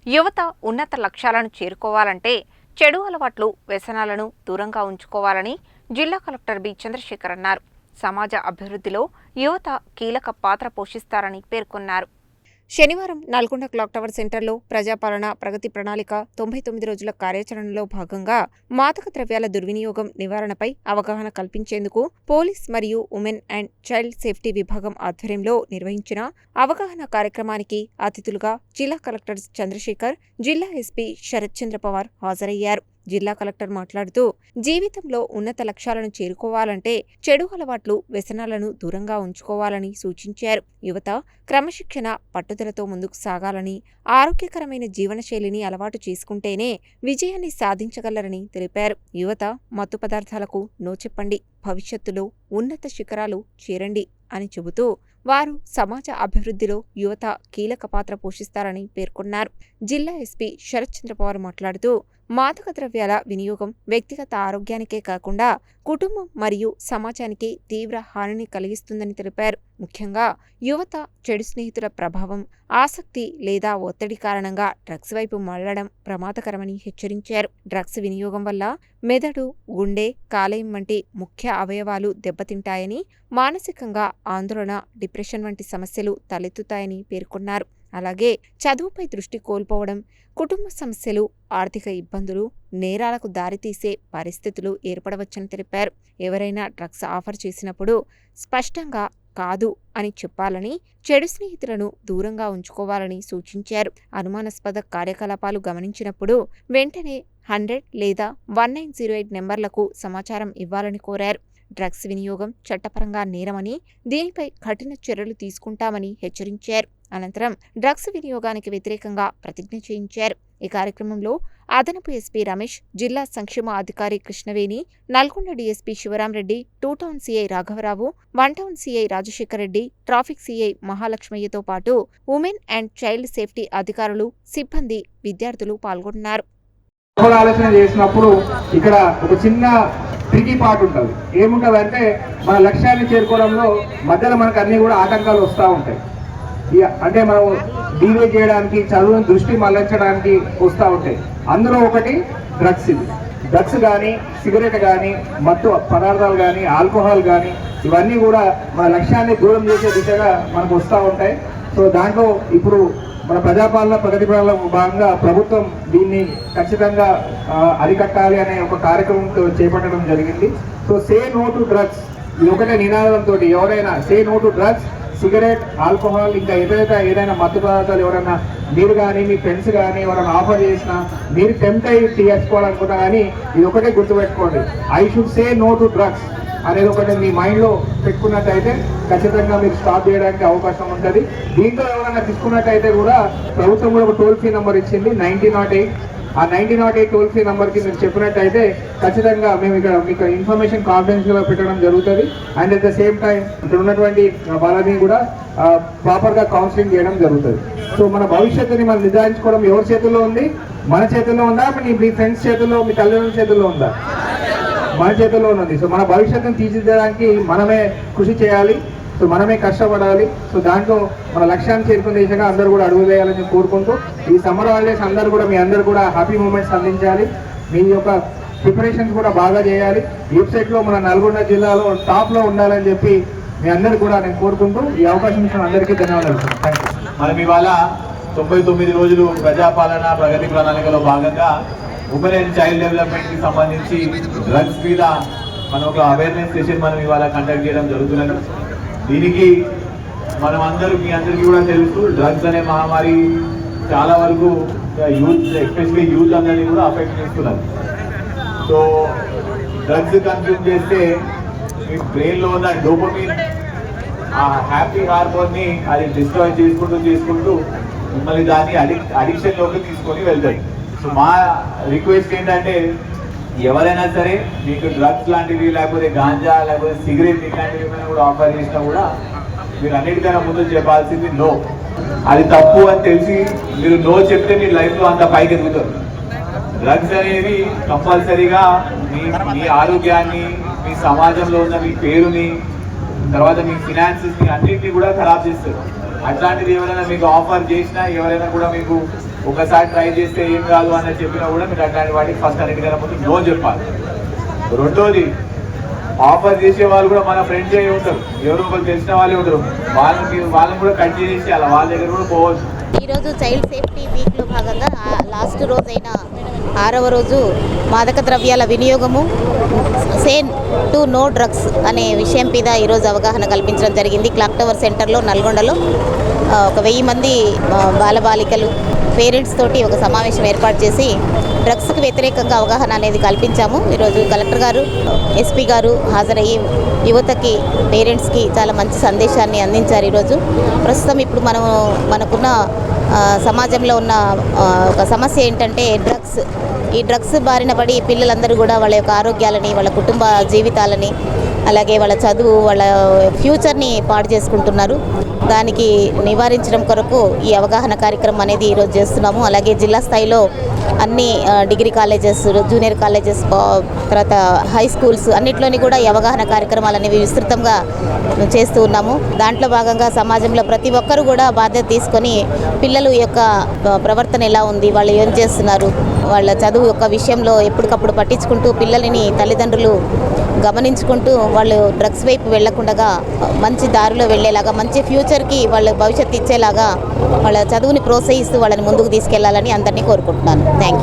యువత ఉన్నత లక్ష్యాలను చేరుకోవాలంటే చెడు అలవాట్లు, వ్యసనాలను దూరంగా ఉంచుకోవాలని జిల్లా కలెక్టర్ బి చంద్రశేఖర్ అన్నారు. సమాజ అభివృద్ధిలో యువత కీలక పాత్ర పోషిస్తారని పేర్కొన్నారు. శనివారం నల్గొండ క్లాక్ టవర్ సెంటర్లో ప్రజాపాలన ప్రగతి ప్రణాళిక 99 రోజుల కార్యాచరణలో భాగంగా మాదక ద్రవ్యాల దుర్వినియోగం నివారణపై అవగాహన కల్పించేందుకు పోలీస్ మరియు ఉమెన్ అండ్ చైల్డ్ సేఫ్టీ విభాగం ఆధ్వర్యంలో నిర్వహించిన అవగాహన కార్యక్రమానికి అతిథులుగా జిల్లా కలెక్టర్ చంద్రశేఖర్, జిల్లా ఎస్పీ శరత్ చంద్ర పవార్ హాజరయ్యారు. జిల్లా కలెక్టర్ మాట్లాడుతూ, జీవితంలో ఉన్నత లక్ష్యాలను చేరుకోవాలంటే చెడు అలవాట్లు, వ్యసనాలను దూరంగా ఉంచుకోవాలని సూచించారు. యువత క్రమశిక్షణ, పట్టుదలతో ముందుకు సాగాలని, ఆరోగ్యకరమైన జీవనశైలిని అలవాటు చేసుకుంటేనే విజయాన్ని సాధించగలరని తెలిపారు. యువత మత్తు పదార్థాలకు నో చెప్పండి, భవిష్యత్తులో ఉన్నత శిఖరాలు చేరండి అని చెబుతూ వారు సమాజ అభివృద్ధిలో యువత కీలక పాత్ర పోషిస్తారని పేర్కొన్నారు. జిల్లా ఎస్పీ శరత్ చంద్ర పవార్ మాట్లాడుతూ, మాదక ద్రవ్యాల వినియోగం వ్యక్తిగత ఆరోగ్యానికే కాకుండా కుటుంబం మరియు సమాజానికి తీవ్ర హానిని కలిగిస్తుందని తెలిపారు. ముఖ్యంగా యువత చెడు స్నేహితుల ప్రభావం, ఆసక్తి లేదా ఒత్తిడి కారణంగా డ్రగ్స్ వైపు మళ్లడం ప్రమాదకరమని హెచ్చరించారు. డ్రగ్స్ వినియోగం వల్ల మెదడు, గుండె, కాలేయం వంటి ముఖ్య అవయవాలు దెబ్బతింటాయని, మానసికంగా ఆందోళన, డిప్రెషన్ వంటి సమస్యలు తలెత్తుతాయని పేర్కొన్నారు. అలాగే చదువుపై దృష్టి కోల్పోవడం, కుటుంబ సమస్యలు, ఆర్థిక ఇబ్బందులు, నేరాలకు దారితీసే పరిస్థితులు ఏర్పడవచ్చని తెలిపారు. ఎవరైనా డ్రగ్స్ ఆఫర్ చేసినప్పుడు స్పష్టంగా కాదు అని చెప్పాలని, చెడు స్నేహితులను దూరంగా ఉంచుకోవాలని సూచించారు. అనుమానాస్పద కార్యకలాపాలు గమనించినప్పుడు వెంటనే 100 లేదా 1908 నెంబర్లకు సమాచారం ఇవ్వాలని కోరారు. డ్రగ్స్ వినియోగం చట్టపరంగా నేరమని, దీనిపై కఠిన చర్యలు తీసుకుంటామని హెచ్చరించారు. అనంతరం డ్రగ్స్ వినియోగానికి వ్యతిరేకంగా ప్రతిజ్ఞ చేయించారు. ఈ కార్యక్రమంలో అదనపు ఎస్పీ రమేష్, జిల్లా సంక్షేమ అధికారి Krishnaveni, Nalgonda DSP Shivaramreddy, 2 town CI రాఘవరావు, 1 town CI Rajasekhar Reddy, traffic CI మహాలక్ష్మయ్యతో పాటు ఉమెన్ అండ్ చైల్డ్ సేఫ్టీ అధికారులు, సిబ్బంది, విద్యార్థులు పాల్గొన్నారు. ఆలోచన చేసినప్పుడు ఇక్కడ ఒక చిన్న ట్రికీ పార్ట్ ఉంటుంది. ఏముంటుంది అంటే, మన లక్ష్యాన్ని చేరుకోవడంలో మధ్యలో మనకు అన్ని కూడా ఆటంకాలు వస్తూ ఉంటాయి. అంటే మనం డీవే చేయడానికి, చదువుని దృష్టి మళ్లించడానికి వస్తూ ఉంటాయి. అందులో ఒకటి డ్రగ్స్. ఇది డ్రగ్స్ కానీ, సిగరెట్ కానీ, మత్తు పదార్థాలు కానీ, ఆల్కహాల్ కానీ, ఇవన్నీ కూడా మన లక్ష్యాన్ని దూరం చేసే దిశగా మనకు వస్తూ ఉంటాయి. సో దాంట్లో ఇప్పుడు మన ప్రజాపాలన ప్రగతి ప్రణాళికలో భాగంగా ప్రభుత్వం దీన్ని ఖచ్చితంగా అరికట్టాలి అనే ఒక కార్యక్రమం చేపట్టడం జరిగింది. So say no to drugs, ఇది ఒకటే నినాదంతో ఎవరైనా say no to drugs, cigarette, alcohol, ఇంకా ఏదైనా మత్తు పదార్థాలు ఎవరైనా మీరు కానీ, మీ ఫ్రెండ్స్ కానీ ఎవరైనా ఆఫర్ చేసినా, మీరు టెంప్ట్ అయ్యి తీసుకోవాలనుకున్నా కానీ ఇది ఒకటే గుర్తుపెట్టుకోండి, I should say no to drugs అనేది ఒకటి మీ మైండ్లో పెట్టుకున్నట్టయితే ఖచ్చితంగా మీరు స్టాప్ చేయడానికి అవకాశం ఉంటుంది. దీంట్లో ఎవరైనా తీసుకున్నట్టయితే కూడా ప్రభుత్వం కూడా ఒక టోల్ ఫ్రీ నెంబర్ ఇచ్చింది 1908. ఆ 1908 టోల్ ఫ్రీ నెంబర్కి మీరు చెప్పినట్టయితే ఖచ్చితంగా మేము ఇక్కడ మీకు ఇన్ఫర్మేషన్ కాన్ఫిడెన్షియల్గా పెట్టడం జరుగుతుంది. And at the same time ఇక్కడ ఉన్నటువంటి వాళ్ళని కూడా ప్రాపర్గా కౌన్సిలింగ్ చేయడం జరుగుతుంది. సో మన భవిష్యత్తుని మనం నిర్ధారించుకోవడం ఎవరి చేతుల్లో ఉంది? మన చేతుల్లో ఉందా, మీ ఫ్రెండ్స్ చేతుల్లో, మీ తల్లిదండ్రుల చేతుల్లో ఉందా? మన చేతుల్లో ఉన్నది. సో మన భవిష్యత్తును తీర్చిదిద్దడానికి మనమే కృషి చేయాలి. సో మనమే కష్టపడాలి. సో దాంట్లో మన లక్ష్యాన్ని చేరుకునే దిశగా అందరూ కూడా అడుగు వేయాలని కోరుకుంటూ, ఈ సమ్మర్ హాలిడేస్ అందరూ కూడా మీ అందరూ కూడా హ్యాపీ మూమెంట్స్ అందించాలి. మీ యొక్క ప్రిపరేషన్స్ కూడా బాగా చేయాలి. వెబ్సైట్లో మన నల్గొండ జిల్లాలో టాప్లో ఉండాలని చెప్పి మీ అందరూ కూడా నేను కోరుకుంటూ ఈ అవకాశం ఇచ్చిన అందరికీ ధన్యవాదాలు. Thank you. మనం ఇవాళ 99 రోజులు ప్రజాపాలన ప్రగతి ప్రణాళికలో భాగంగా ఉమెన్ అండ్ చైల్డ్ డెవలప్మెంట్కి సంబంధించి డ్రగ్స్ మీద మనం ఒక అవేర్నెస్ సెషన్ మనం ఇవాళ కండక్ట్ చేయడం జరుగుతున్నది. దీనికి మనం మీ అందరికీ కూడా తెలుసు, డ్రగ్స్ అనే మహమ్మారి చాలా వరకు యూత్, ఎస్పెషల్లీ యూత్ అందరినీ కూడా అఫెక్ట్ చేస్తున్నారు. సో డ్రగ్స్ కన్స్యూమ్ చేస్తే మీ బ్రెయిన్లో ఉన్న డోపమిన్, ఆ హ్యాపీ హార్మోన్ని అది డిస్ట్రాయ్ చేసుకుంటూ మిమ్మల్ని దాన్ని అడిక్షన్లోకి తీసుకొని వెళ్తాయి. సో మా రిక్వెస్ట్ ఏంటంటే, ఎవరైనా సరే మీకు డ్రగ్స్ లాంటివి, లేకపోతే గాంజా, లేకపోతే సిగరెట్ ఇట్లాంటివి ఏమైనా కూడా ఆఫర్ చేసినా కూడా మీరు అన్నిటికైనా ముందు చెప్పాల్సింది నో. అది తప్పు అని తెలిసి మీరు నో చెప్తే మీ లైఫ్లో అంత పైకి ఎదుగుతారు. డ్రగ్స్ అనేవి కంపల్సరీగా మీ ఆరోగ్యాన్ని, మీ సమాజంలో ఉన్న మీ పేరుని, తర్వాత మీ ఫినాన్సెస్ని అన్నింటినీ కూడా ఖరాబ్ చేస్తారు. అట్లాంటిది ఎవరైనా మీకు ఆఫర్ చేసినా, ఎవరైనా కూడా మీకు ఒకసారి ట్రై చేస్తే ఏం కాదు అని చెప్పినా కూడా మీరు అట్లాంటి వాటికి ఫస్ట్ అన్నిటికన్నా ముందు నో చెప్పాలి. రెండోది, ఆఫర్ చేసే వాళ్ళు కూడా మన ఫ్రెండ్స్ అయి ఉంటారు, ఎవరో ఒకరు తెలిసిన వాళ్ళే ఉంటారు, వాళ్ళని కూడా కట్ చేసి అలా వాళ్ళ దగ్గర కూడా పోవచ్చు. ఈరోజు చైల్డ్ సేఫ్టీ వీక్లో భాగంగా లాస్ట్ రోజైన 6వ రోజు మాదక ద్రవ్యాల వినియోగము సేన్ టు నో డ్రగ్స్ అనే విషయం మీద ఈరోజు అవగాహన కల్పించడం జరిగింది. క్లాక్ టవర్ సెంటర్లో నల్గొండలో ఒక 1000 మంది బాలబాలికలు పేరెంట్స్ తోటి ఒక సమావేశం ఏర్పాటు చేసి డ్రగ్స్కి వ్యతిరేకంగా అవగాహన అనేది కల్పించాము. ఈరోజు కలెక్టర్ గారు, ఎస్పీ గారు హాజరయ్యి యువతకి, పేరెంట్స్కి చాలా మంచి సందేశాన్ని అందించారు. ఈరోజు ప్రస్తుతం ఇప్పుడు మనకున్న సమాజంలో ఉన్న ఒక సమస్య ఏంటంటే డ్రగ్స్. ఈ డ్రగ్స్ బారిన పడి పిల్లలందరూ కూడా వాళ్ళ యొక్క ఆరోగ్యాలని, వాళ్ళ కుటుంబ జీవితాలని, అలాగే వాళ్ళ చదువు, వాళ్ళ ఫ్యూచర్ని పాడు చేసుకుంటున్నారు. దానికి నివారించడం కొరకు ఈ అవగాహన కార్యక్రమం అనేది ఈరోజు చేస్తున్నాము. అలాగే జిల్లా స్థాయిలో అన్ని డిగ్రీ కాలేజెస్, జూనియర్ కాలేజెస్, తర్వాత హై స్కూల్స్ అన్నిట్లోని కూడా ఈ అవగాహన కార్యక్రమాలు అనేవి విస్తృతంగా చేస్తూ ఉన్నాము. దాంట్లో భాగంగా సమాజంలో ప్రతి ఒక్కరూ కూడా బాధ్యత తీసుకొని పిల్లలు యొక్క ప్రవర్తన ఎలా ఉంది, వాళ్ళు ఏం చేస్తున్నారు, వాళ్ళ చదువు యొక్క విషయంలో ఎప్పటికప్పుడు పట్టించుకుంటూ పిల్లలని తల్లిదండ్రులు గమనించుకుంటూ వాళ్ళు డ్రగ్స్ వైపు వెళ్లకుండా మంచి దారిలో వెళ్ళేలాగా, మంచి ఫ్యూచర్కి వాళ్ళ భవిష్యత్తు ఇచ్చేలాగా వాళ్ళ చదువుని ప్రోత్సహిస్తూ వాళ్ళని ముందుకు తీసుకెళ్లాలని అందరినీ కోరుకుంటున్నాను. Thank you.